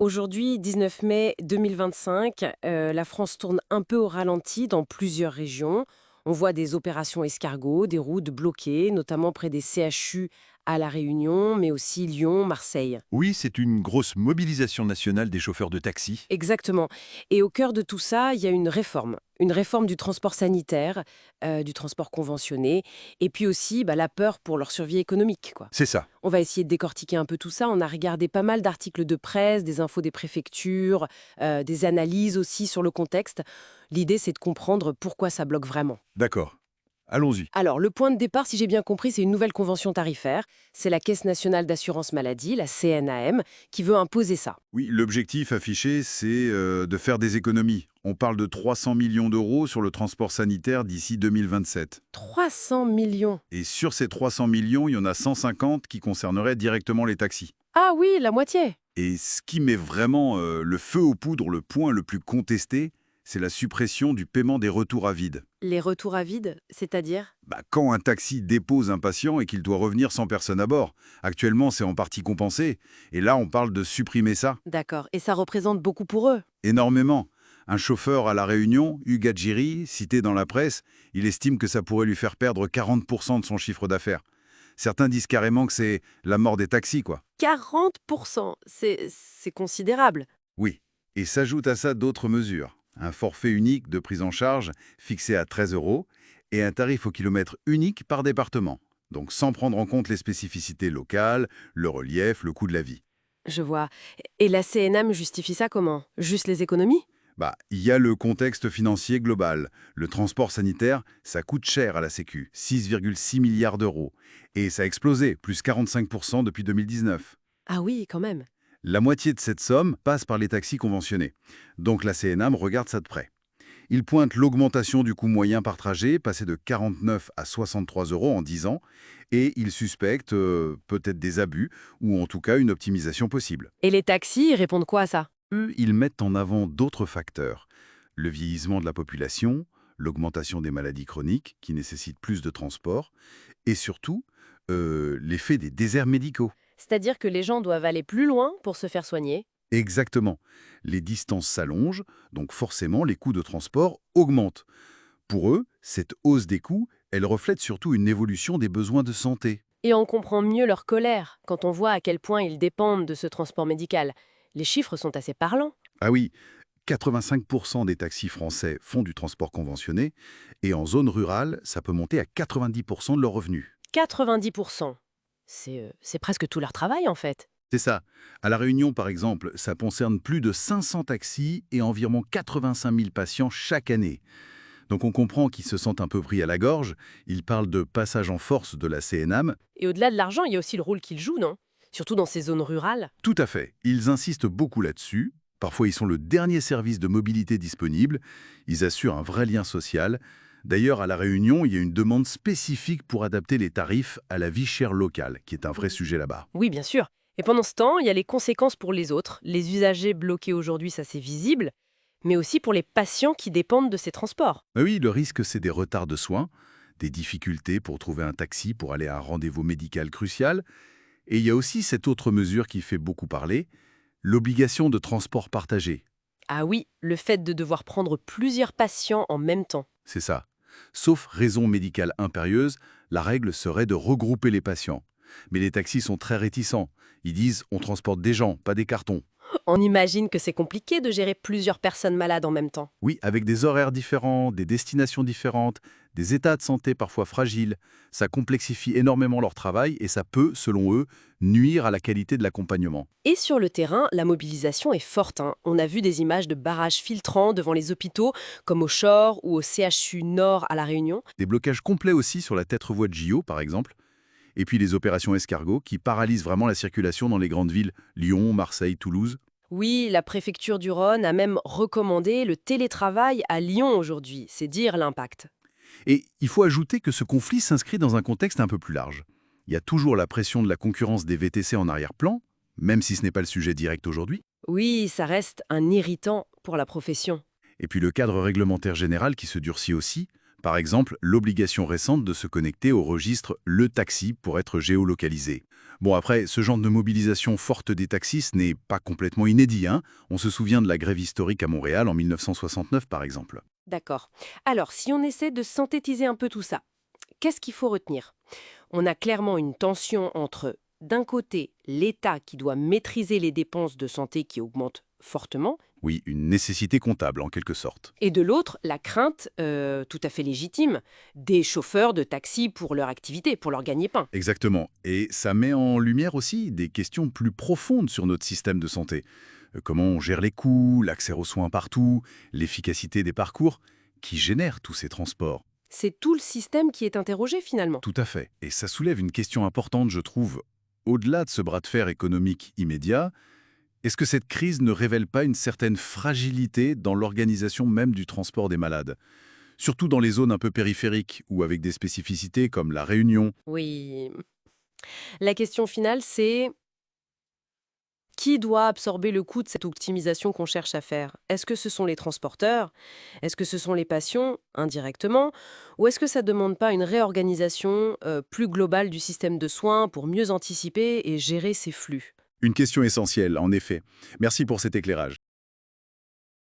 Aujourd'hui, 19 mai 2025, la France tourne un peu au ralenti dans plusieurs régions. On voit des opérations escargots, des routes bloquées, notamment près des CHU à La Réunion, mais aussi Lyon, Marseille. Oui, c'est une grosse mobilisation nationale des chauffeurs de taxi. Exactement. Et au cœur de tout ça, il y a une réforme. Une réforme du transport sanitaire, du transport conventionné, et puis aussi la peur pour leur survie économique, quoi. C'est ça. On va essayer de décortiquer un peu tout ça. On a regardé pas mal d'articles de presse, des infos des préfectures, des analyses aussi sur le contexte. L'idée, c'est de comprendre pourquoi ça bloque vraiment. D'accord. Allons-y. Alors, le point de départ, si j'ai bien compris, c'est une nouvelle convention tarifaire. C'est la Caisse nationale d'assurance maladie, la CNAM, qui veut imposer ça. Oui, l'objectif affiché, c'est de faire des économies. On parle de 300 millions d'euros sur le transport sanitaire d'ici 2027. 300 millions. Et sur ces 300 millions, il y en a 150 qui concerneraient directement les taxis. Ah oui, la moitié. Et ce qui met vraiment le feu aux poudres, le point le plus contesté, c'est la suppression du paiement des retours à vide. Les retours à vide, c'est-à-dire? Quand un taxi dépose un patient et qu'il doit revenir sans personne à bord. Actuellement, c'est en partie compensé. Et là, on parle de supprimer ça. D'accord. Et ça représente beaucoup pour eux. Énormément. Un chauffeur à La Réunion, Hugues Adjiri, cité dans la presse, il estime que ça pourrait lui faire perdre 40% de son chiffre d'affaires. Certains disent carrément que c'est la mort des taxis, quoi. 40%, c'est considérable. Oui. Et s'ajoutent à ça d'autres mesures. Un forfait unique de prise en charge fixé à 13 euros et un tarif au kilomètre unique par département. Donc sans prendre en compte les spécificités locales, le relief, le coût de la vie. Je vois. Et la CNAM justifie ça comment? Juste les économies? Il y a le contexte financier global. Le transport sanitaire, ça coûte cher à la Sécu, 6,6 milliards d'euros. Et ça a explosé, plus 45% depuis 2019. Ah oui, quand même. La moitié de cette somme passe par les taxis conventionnés. Donc la CNAM regarde ça de près. Il pointe l'augmentation du coût moyen par trajet, passé de 49 à 63 euros en 10 ans, et il suspecte peut-être des abus, ou en tout cas une optimisation possible. Et les taxis, ils répondent quoi à ça? Eux, ils mettent en avant d'autres facteurs. Le vieillissement de la population, l'augmentation des maladies chroniques qui nécessitent plus de transport, et surtout, l'effet des déserts médicaux. C'est-à-dire que les gens doivent aller plus loin pour se faire soigner? Exactement. Les distances s'allongent, donc forcément les coûts de transport augmentent. Pour eux, cette hausse des coûts, elle reflète surtout une évolution des besoins de santé. Et on comprend mieux leur colère quand on voit à quel point ils dépendent de ce transport médical. Les chiffres sont assez parlants. Ah oui, 85% des taxis français font du transport conventionné, et en zone rurale, ça peut monter à 90% de leurs revenus. 90%. C'est presque tout leur travail, en fait. C'est ça. À La Réunion, par exemple, ça concerne plus de 500 taxis et environ 85 000 patients chaque année. Donc on comprend qu'ils se sentent un peu pris à la gorge. Ils parlent de passage en force de la CNAM. Et au-delà de l'argent, il y a aussi le rôle qu'ils jouent, non? Surtout dans ces zones rurales. Tout à fait. Ils insistent beaucoup là-dessus. Parfois, ils sont le dernier service de mobilité disponible. Ils assurent un vrai lien social. D'ailleurs, à La Réunion, il y a une demande spécifique pour adapter les tarifs à la vie chère locale, qui est un vrai sujet là-bas. Oui, bien sûr. Et pendant ce temps, il y a les conséquences pour les autres. Les usagers bloqués aujourd'hui, ça c'est visible, mais aussi pour les patients qui dépendent de ces transports. Mais oui, le risque, c'est des retards de soins, des difficultés pour trouver un taxi pour aller à un rendez-vous médical crucial. Et il y a aussi cette autre mesure qui fait beaucoup parler, l'obligation de transport partagé. Ah oui, le fait de devoir prendre plusieurs patients en même temps. C'est ça. Sauf raison médicale impérieuse, la règle serait de regrouper les patients. Mais les taxis sont très réticents. Ils disent « on transporte des gens, pas des cartons ». On imagine que c'est compliqué de gérer plusieurs personnes malades en même temps. Oui, avec des horaires différents, des destinations différentes, des états de santé parfois fragiles, ça complexifie énormément leur travail et ça peut, selon eux, nuire à la qualité de l'accompagnement. Et sur le terrain, la mobilisation est forte, hein. On a vu des images de barrages filtrants devant les hôpitaux, comme au Chor ou au CHU Nord à La Réunion. Des blocages complets aussi sur la tête-voie de JO, par exemple. Et puis les opérations escargots qui paralysent vraiment la circulation dans les grandes villes, Lyon, Marseille, Toulouse. Oui, la préfecture du Rhône a même recommandé le télétravail à Lyon aujourd'hui. C'est dire l'impact. Et il faut ajouter que ce conflit s'inscrit dans un contexte un peu plus large. Il y a toujours la pression de la concurrence des VTC en arrière-plan, même si ce n'est pas le sujet direct aujourd'hui. Oui, ça reste un irritant pour la profession. Et puis le cadre réglementaire général qui se durcit aussi, Par exemple, l'obligation récente de se connecter au registre Le Taxi pour être géolocalisé. Bon, après, ce genre de mobilisation forte des taxis n'est pas complètement inédit, hein. On se souvient de la grève historique à Montréal en 1969, par exemple. D'accord. Alors, si on essaie de synthétiser un peu tout ça, qu'est-ce qu'il faut retenir? On a clairement une tension entre, d'un côté, l'État qui doit maîtriser les dépenses de santé qui augmentent fortement, Oui, une nécessité comptable, en quelque sorte. et de l'autre, la crainte, tout à fait légitime, des chauffeurs de taxi pour leur activité, pour leur gagner-pain. Exactement. Et ça met en lumière aussi des questions plus profondes sur notre système de santé. Comment on gère les coûts, l'accès aux soins partout, l'efficacité des parcours qui génèrent tous ces transports. C'est tout le système qui est interrogé finalement. Tout à fait. Et ça soulève une question importante, je trouve. Au-delà de ce bras de fer économique immédiat, est-ce que cette crise ne révèle pas une certaine fragilité dans l'organisation même du transport des malades? Surtout dans les zones un peu périphériques ou avec des spécificités comme la Réunion. Oui. La question finale, c'est qui doit absorber le coût de cette optimisation qu'on cherche à faire? Est-ce que ce sont les transporteurs? Est-ce que ce sont les patients, indirectement? Ou est-ce que ça ne demande pas une réorganisation plus globale du système de soins pour mieux anticiper et gérer ces flux? Une question essentielle, en effet. Merci pour cet éclairage.